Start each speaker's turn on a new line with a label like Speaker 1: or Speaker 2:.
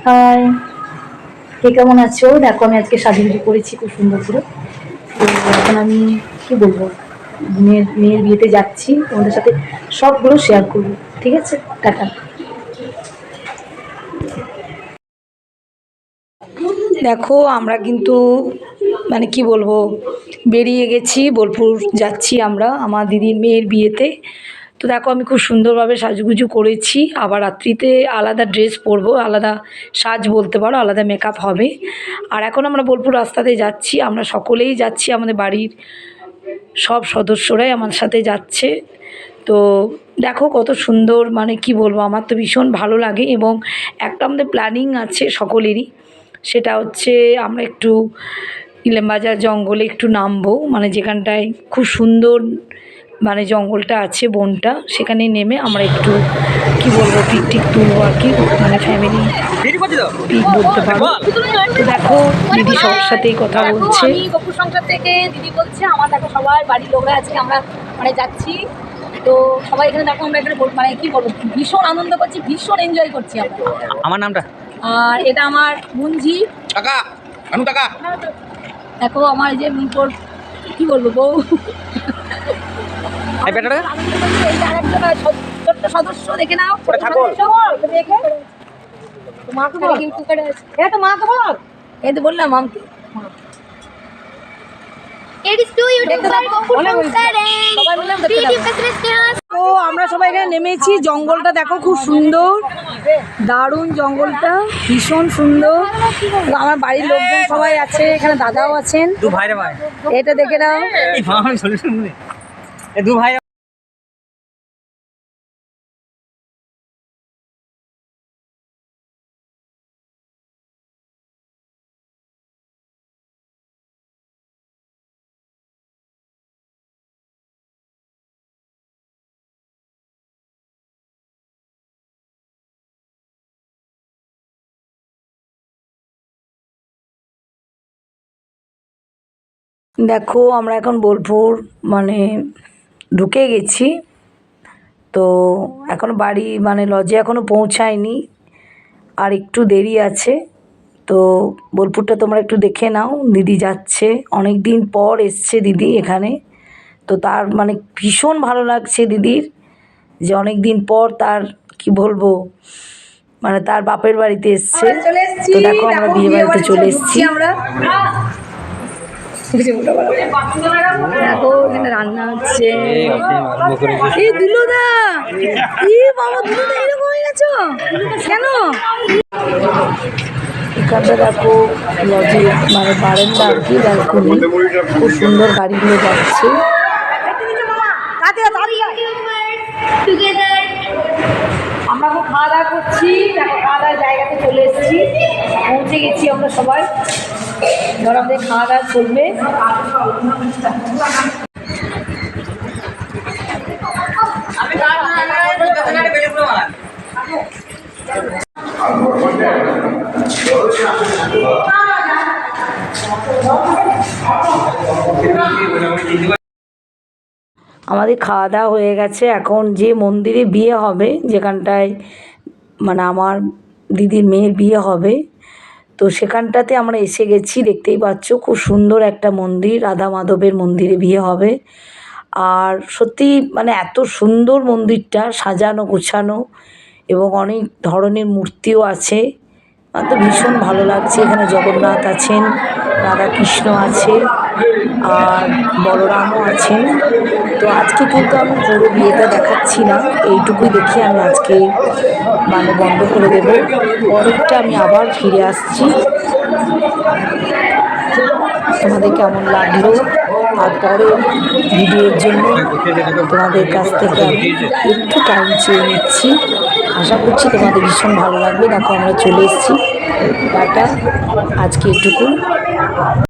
Speaker 1: High, কে কেমন আছো? দেখো আমি আজকে সাজুগুজু করেছি খুব সুন্দর করে। তো এখন আমি কি বলবো, মেয়ের বিয়েতে যাচ্ছি, তোমাদের সাথে সবগুলো শেয়ার করবো। ঠিক আছে, টাটা। দেখো আমরা কিন্তু মানে কি বলবো, বেরিয়ে গেছি, বোলপুর যাচ্ছি আমরা আমার দিদির মেয়ের বিয়েতে। তো দেখো আমি খুব সুন্দরভাবে সাজুগুজু করেছি, আবার রাত্রিতে আলাদা ড্রেস পরবো, আলাদা সাজ বলতে পারো, আলাদা মেকআপ হবে। আর এখন আমরা বোলপুর রাস্তাতে যাচ্ছি, আমরা সকলেই যাচ্ছি, আমাদের বাড়ির সব সদস্যরাই আমার সাথে যাচ্ছে। তো দেখো কত সুন্দর, মানে কি বলবো, আমার তো ভীষণ ভালো লাগে। এবং একটা আমাদের প্ল্যানিং আছে সকলেরই, সেটা হচ্ছে আমরা একটু ইলেমবাজার জঙ্গলে একটু নামবো, মানে যেখানটায় খুব সুন্দর মানে জঙ্গলটা আছে, বনটা, সেখানে নেমে আমরা একটু কি বলবো পিকটিক তুলবো আর কি, মানে ফ্যামিলি পিক বলতে পারো। তো দেখো দিদি সবার সাথেই কথা বলছে।
Speaker 2: আমি গোপুর সংসার থেকে দিদি বলছে, আমার দেখো সবাই বাড়ির লোকরা আছে, আমরা মানে যাচ্ছি। তো সবাই এখানে দেখো, আমরা এখানে মানে কি বলবো, ভীষণ আনন্দ করছি, ভীষণ এনজয় করছি আমরা।
Speaker 3: আমার নামটা,
Speaker 2: আর এটা আমার মুঞ্জি
Speaker 3: কাকা, আনু কাকা।
Speaker 2: দেখো আমার যে মুখর কি বলবো বউ,
Speaker 3: এই বেটাটা
Speaker 2: ছোট্ট সদস্য দেখে নাও। দেখে মাকে বল, তো মাকে বল, এই তো বললাম মামকে। তো আমরা সবাই এখানে নেমেছি, জঙ্গলটা দেখো খুব সুন্দর, দারুণ জঙ্গলটা, ভীষণ সুন্দর। আমার বাড়ির লোকজন সবাই আছে এখানে, দাদাও আছেন। এটা দেখে নাও।
Speaker 1: দেখো আমরা এখন বোলপুর মানে ঢুকে গেছি। তো এখন বাড়ি মানে লজে এখনও পৌঁছায়নি, আর একটু দেরি আছে। তো বোলপুরটা তোমরা একটু দেখে নাও, দিদি যাচ্ছে, অনেক দিন পর এসছে দিদি এখানে। তো তার মানে ভীষণ ভালো লাগছে দিদির, যে অনেক দিন পর তার কি বলবো মানে তার বাপের বাড়িতে এসছে। তো দেখো আমরা বিয়ে বাড়িতে চলে এসেছি। আমরা দেখো এখানে রান্না হচ্ছে। এই দুলুদা, কি বাবা দুলুদা এরকম হয়ে গেছো কেন? এখানটা দেখো লজে মানে বারান্দা আর কি, ব্যালকনি, খুব সুন্দর গাড়িগুলো যাচ্ছে। আমরা খুব খাওয়া দাওয়া করছি, দেখো খাওয়া দাওয়ার জায়গাতে চলে এসেছি, পৌঁছে গেছি আমরা সবাই। ধর আমাদের খাওয়া দাওয়া চলবে। আমাদের খাওয়া দাওয়া হয়ে গেছে, এখন যে মন্দিরে বিয়ে হবে, যেখানটায় মানে আমার দিদির মেয়ের বিয়ে হবে, তো সেখানটাতে আমরা এসে গেছি। দেখতেই পাচ্ছ খুব সুন্দর একটা মন্দির, রাধা মাধবের মন্দিরে বিয়ে হবে। আর সত্যি মানে এত সুন্দর মন্দিরটা, সাজানো গোছানো, এবং অনেক ধরনের মূর্তিও আছে। আমার তো ভীষণ ভালো লাগছে। এখানে জগন্নাথ আছেন, রাধাকৃষ্ণ আছে, আর বলরামও আছেন। তো আজকে কিন্তু আমি পুরো বিয়েটা দেখাচ্ছি না, এইটুকুই দেখি আমি আজকে মানে বন্ধ করে দেব। পরেরটা আমি আবার ফিরে আসছি। তোমাদের কেমন লাগলো তারপরে ভিডিওর জন্য তোমাদের কাছ থেকে আমি একটু টাইম চেয়ে নিচ্ছি, আশা করছি তোমাদের ভীষণ ভালো লাগবে। দেখো আমরা চলে এসেছি, টাটা, আজকে এটুকু।